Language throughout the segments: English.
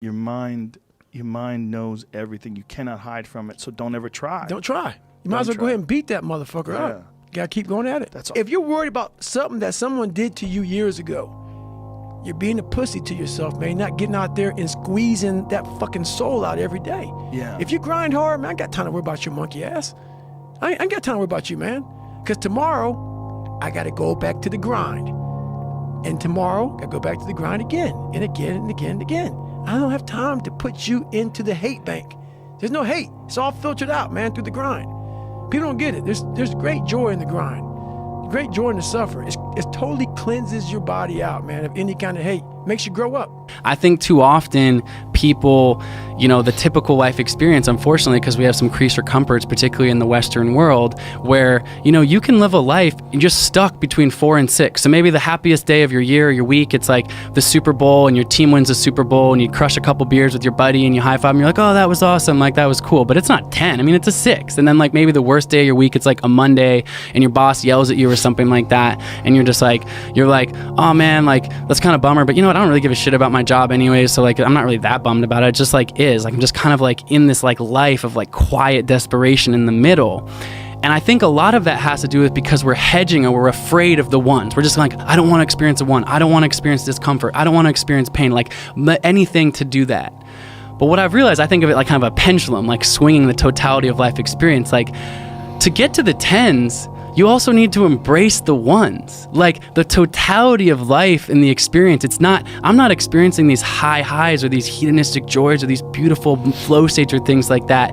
Your mind knows everything. You cannot hide from it, so don't ever try. Don't try. You might as well go ahead and beat that motherfucker up. You gotta keep going at it. That's all. If you're worried about something that someone did to you years ago, you're being a pussy to yourself, man. Not getting out there and squeezing that fucking soul out every day. Yeah. If you grind hard, man, I ain't got time to worry about your monkey ass. I ain't got time to worry about you, man. Because tomorrow, I gotta go back to the grind. And tomorrow, I go back to the grind again and again and again and again. I don't have time to put you into the hate bank. There's no hate. It's all filtered out, man, through the grind. People don't get it. There's great joy in the grind. Great joy in the suffer. It totally cleanses your body out, man, of any kind of hate. Makes you grow up. I think too often people, the typical life experience, unfortunately, because we have some creaser comforts, particularly in the Western world, where, you can live a life and just stuck between 4 and 6. So maybe the happiest day of your year or your week, it's like the Super Bowl and your team wins the Super Bowl and you crush a couple beers with your buddy and you high five and you're like, oh, that was awesome. Like, that was cool. But it's not 10. I mean, it's a 6. And then like maybe the worst day of your week, it's like a Monday and your boss yells at you or something like that. And you're like, oh man, like that's kind of bummer. But you know what? I don't really give a shit about my job anyway. So like, I'm not really that bummed about it. It just like is like, I'm just kind of like in this like life of like quiet desperation in the middle. And I think a lot of that has to do with because we're hedging or we're afraid of the ones. We're just like, I don't want to experience a one. I don't want to experience discomfort. I don't want to experience pain, like anything to do that. But what I've realized, I think of it like kind of a pendulum, like swinging the totality of life experience. Like to get to the 10s, you also need to embrace the ones, like the totality of life and the experience. I'm not experiencing these high highs or these hedonistic joys or these beautiful flow states or things like that,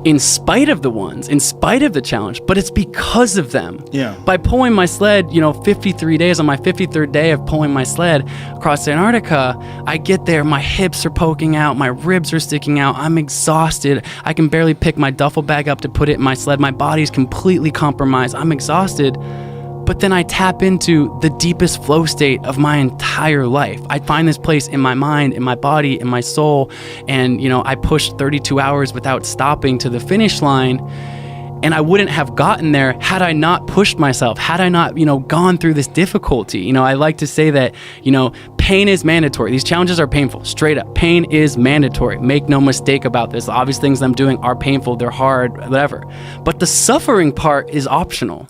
in spite of the ones, in spite of the challenge, but it's because of them. Yeah. By pulling my sled, 53 days, on my 53rd day of pulling my sled across Antarctica, I get there, my hips are poking out, my ribs are sticking out, I'm exhausted. I can barely pick my duffel bag up to put it in my sled. My body's completely compromised. I'm exhausted. But then I tap into the deepest flow state of my entire life. I find this place in my mind, in my body, in my soul. And, I pushed 32 hours without stopping to the finish line. And I wouldn't have gotten there had I not pushed myself, had I not, gone through this difficulty. I like to say that, pain is mandatory. These challenges are painful, straight up. Pain is mandatory. Make no mistake about this. The obvious things I'm doing are painful, they're hard, whatever. But the suffering part is optional.